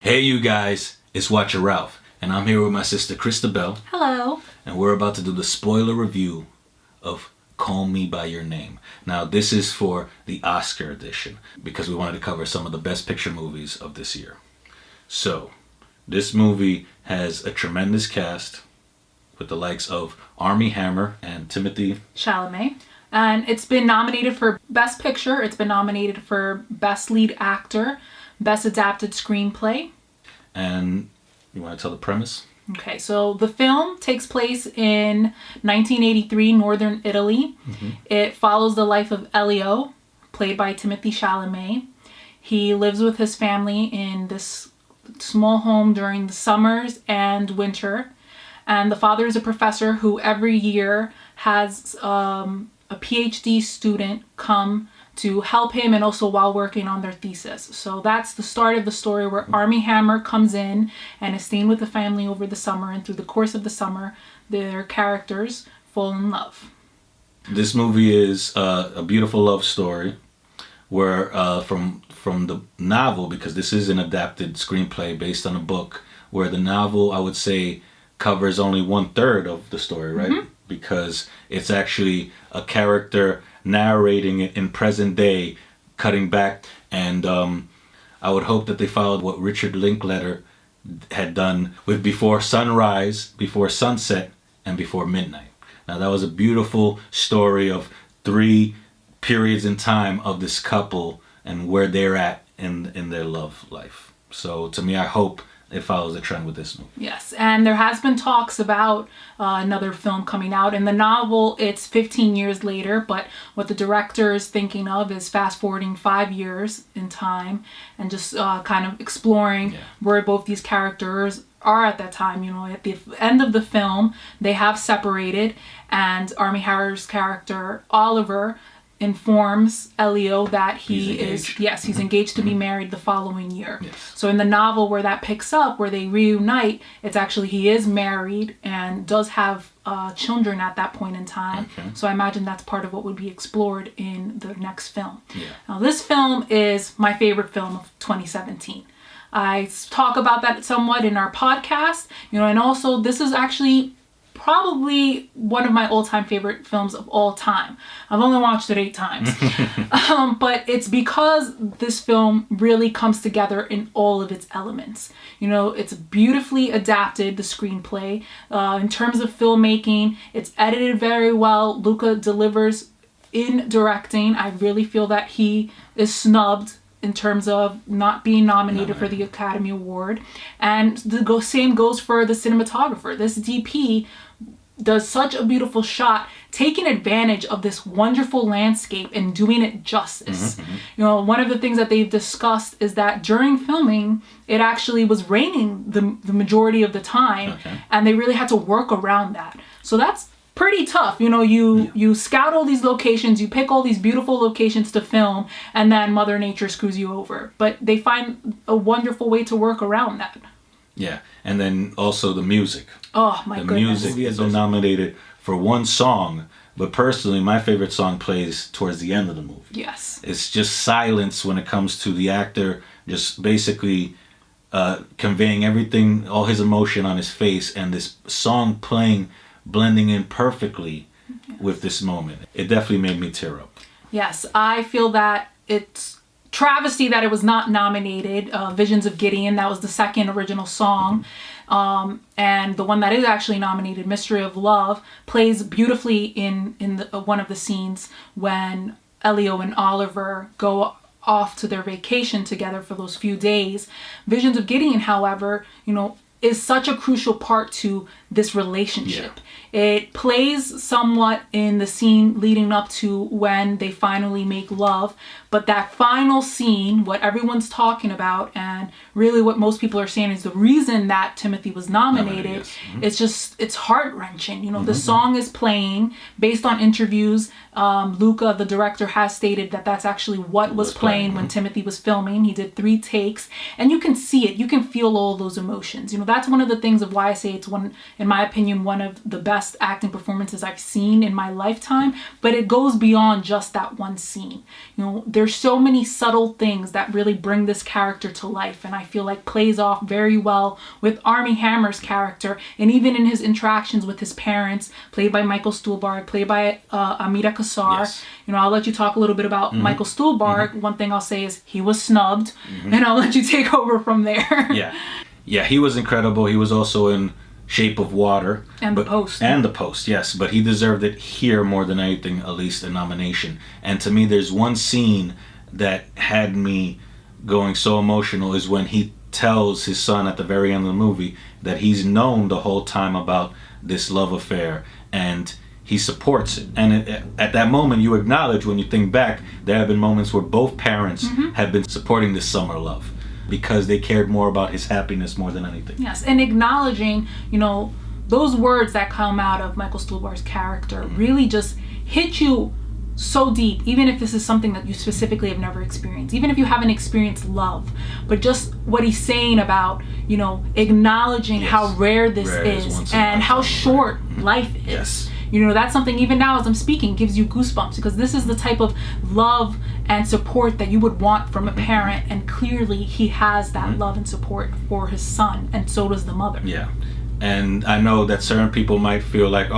Hey you guys, it's Watcher Ralph, and I'm here with my sister Christabel. Hello. And we're about to do the spoiler review of Call Me By Your Name. Now this is for the Oscar edition, because we wanted to cover some of the best picture movies of this year. So, this movie has a tremendous cast with the likes of Armie Hammer and Timothée Chalamet. And it's been nominated for Best Picture. It's been nominated for Best Lead Actor, Best Adapted Screenplay. And you want to tell the premise? Okay, so the film takes place in 1983, northern Italy. It follows the life of Elio, played by Timothée Chalamet. He lives with his family in this small home during the summers and winter. And the father is a professor who every year has a PhD student come to help him, and also while working on their thesis. So that's the start of the story, where Armie Hammer comes in and is staying with the family over the summer, and through the course of the summer their characters fall in love. This movie is a beautiful love story where from the novel, because this is an adapted screenplay based on a book, where the novel, I would say, covers only 1/3 of the story, right? Because it's actually a character narrating it in present day, cutting back, and I would hope that they followed what Richard Linklater had done with Before Sunrise, Before Sunset, and Before Midnight. Now that was a beautiful story of 3 periods in time of this couple and where they're at in their love life. So to me, I hope it follows the trend with this movie. Yes, and there has been talks about another film coming out. In the novel, it's 15 years later, but what the director is thinking of is fast forwarding 5 years in time and just kind of exploring where both these characters are at that time. You know, at the end of the film, they have separated, and Armie Hammer's character, Oliver, informs Elio that he's engaged to be married the following year. So in the novel, where that picks up, where they reunite, it's actually he is married and does have children at that point in time. So I imagine that's part of what would be explored in the next film. Now this film is my favorite film of 2017. I talk about that somewhat in our podcast, you know, and also this is actually probably one of my all-time favorite films of all time. I've only watched it 8 times. But it's because this film really comes together in all of its elements. You know, it's beautifully adapted, the screenplay. In terms of filmmaking, it's edited very well. Luca delivers in directing. I really feel that he is snubbed in terms of not being nominated for the Academy Award. And the same goes for the cinematographer. This DP does such a beautiful shot, taking advantage of this wonderful landscape and doing it justice. You know, one of the things that they've discussed is that during filming, it actually was raining the majority of the time, and they really had to work around that. So that's pretty tough. You know, you scout all these locations, you pick all these beautiful locations to film, and then Mother Nature screws you over. But they find a wonderful way to work around that. Yeah, and then also the music. Oh my goodness. The music has been nominated for 1 song, but personally my favorite song plays towards the end of the movie. Yes. It's just silence when it comes to the actor just basically conveying everything, all his emotion on his face, and this song playing, blending in perfectly with this moment. It definitely made me tear up. Yes, I feel that it's travesty that it was not nominated. Visions of Gideon, that was the second original song. And the one that is actually nominated, Mystery of Love, plays beautifully in one of the scenes when Elio and Oliver go off to their vacation together for those few days. Visions of Gideon, however, you know, is such a crucial part to this relationship. It plays somewhat in the scene leading up to when they finally make love, but that final scene, what everyone's talking about, and really what most people are saying is the reason that Timothée was nominated, it's heart-wrenching. You know, the song is playing based on interviews. Luca, the director, has stated that that's actually what was playing when Timothée was filming. He did 3 takes, and you can see it. You can feel all those emotions. You know, that's one of the things of why I say it's in my opinion, one of the best acting performances I've seen in my lifetime. But it goes beyond just that one scene. You know, there's so many subtle things that really bring this character to life, and I feel like plays off very well with Armie Hammer's character, and even in his interactions with his parents, played by Michael Stuhlbarg, played by Amita Kassar. Yes. I'll let you talk a little bit about Michael Stuhlbarg. One thing I'll say is he was snubbed, and I'll let you take over from there. Yeah, he was incredible. He was also in Shape of Water. And The Post. And The Post, yes. But he deserved it here more than anything, at least a nomination. And to me, there's one scene that had me going so emotional is when he tells his son at the very end of the movie that he's known the whole time about this love affair, and he supports it. And at that moment, you acknowledge, when you think back, there have been moments where both parents have been supporting this summer love, because they cared more about his happiness more than anything. Yes, and acknowledging, those words that come out of Michael Stuhlbarg's character really just hit you so deep, even if this is something that you specifically have never experienced, even if you haven't experienced love, but just what he's saying about, acknowledging how rare this is and how short life is. Yes. That's something, even now as I'm speaking, gives you goosebumps, because this is the type of love and support that you would want from a parent, and clearly he has that love and support for his son, and so does the mother. Yeah. And I know that certain people might feel like,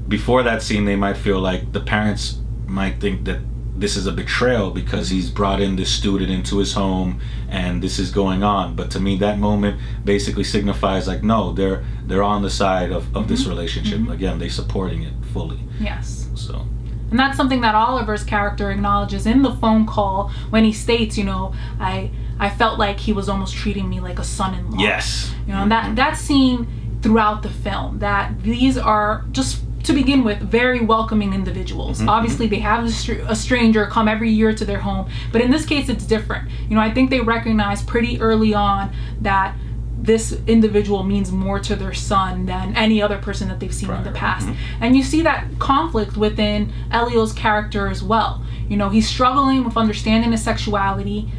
before that scene, they might feel like the parents might think that this is a betrayal because he's brought in this student into his home and this is going on. But to me, that moment basically signifies like, no, they're on the side of this relationship. Again, they're supporting it fully. Yes. So. And that's something that Oliver's character acknowledges in the phone call when he states, I felt like he was almost treating me like a son-in-law. Yes. And that scene throughout the film, that these are just, to begin with, very welcoming individuals. Obviously, they have a stranger come every year to their home, but in this case, it's different. I think they recognize pretty early on that this individual means more to their son than any other person that they've seen in the past. And you see that conflict within Elio's character as well. He's struggling with understanding his sexuality.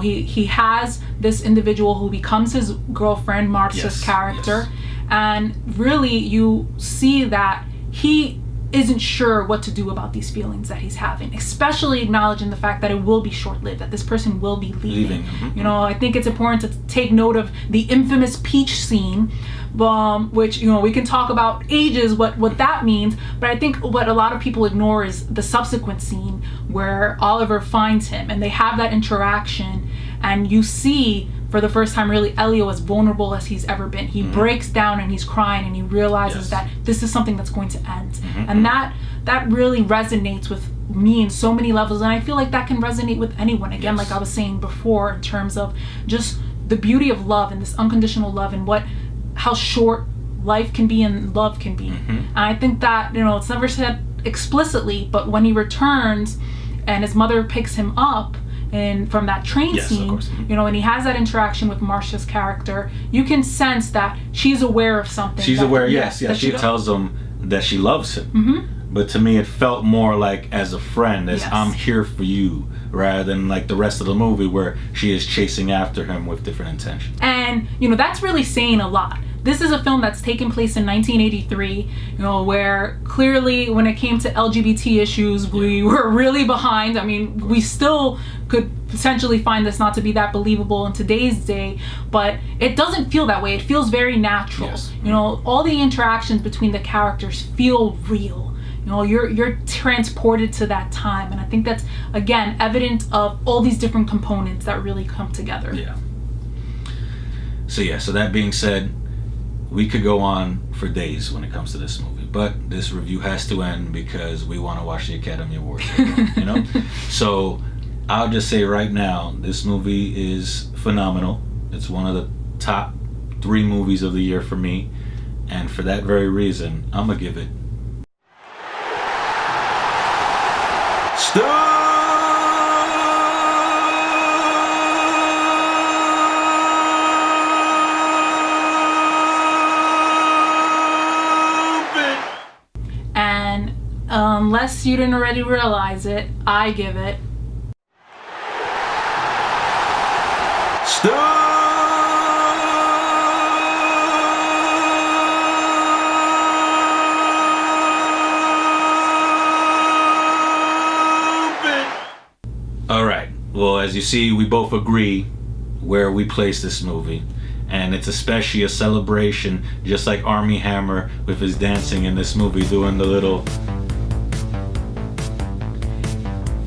He has this individual who becomes his girlfriend, Marcia's character. And really, you see that he isn't sure what to do about these feelings that he's having, especially acknowledging the fact that it will be short-lived, that this person will be leaving. I think it's important to take note of the infamous peach scene, which, we can talk about ages, what that means, but I think what a lot of people ignore is the subsequent scene where Oliver finds him and they have that interaction, and you see for the first time really Elio as vulnerable as he's ever been. He breaks down and he's crying, and he realizes that this is something that's going to end. And that really resonates with me in so many levels, and I feel like that can resonate with anyone, again, like I was saying before, in terms of just the beauty of love and this unconditional love, and how short life can be and love can be. And I think that, it's never said explicitly, but when he returns and his mother picks him up and from that train scene, and he has that interaction with Marcia's character, you can sense that she's aware of something. She's aware, she tells him that she loves him. But to me, it felt more like as a friend, as I'm here for you, rather than like the rest of the movie where she is chasing after him with different intentions. And, that's really saying a lot. This is a film that's taken place in 1983, where clearly when it came to LGBT issues, we were really behind. I mean, we still could potentially find this not to be that believable in today's day, but it doesn't feel that way. It feels very natural. All the interactions between the characters feel real. You're transported to that time, and I think that's, again, evident of all these different components that really come together. So that being said, we could go on for days when it comes to this movie, but this review has to end because we want to watch the Academy Awards. So I'll just say right now, this movie is phenomenal. It's one of the top 3 movies of the year for me, and for that very reason, I'm gonna give it And unless you didn't already realize it, I give it All right. as you see, we both agree where we place this movie. And it's especially a celebration, just like Armie Hammer with his dancing in this movie, doing the little...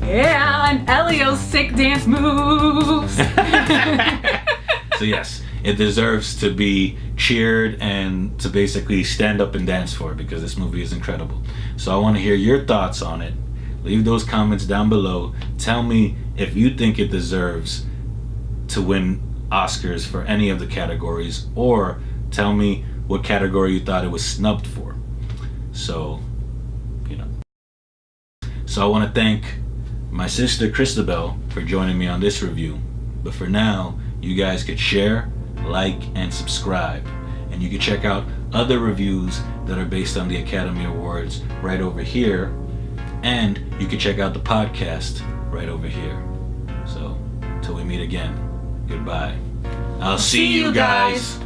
Yeah, and Elio's sick dance moves. So yes, it deserves to be cheered and to basically stand up and dance for, because this movie is incredible. So I want to hear your thoughts on it. Leave those comments down below. Tell me if you think it deserves to win Oscars for any of the categories, or tell me what category you thought it was snubbed for. So, So I want to thank my sister Christabel for joining me on this review. But for now, you guys could share, like, and subscribe. And you can check out other reviews that are based on the Academy Awards right over here. And you can check out the podcast right over here. So, till we meet again, goodbye. I'll see you guys.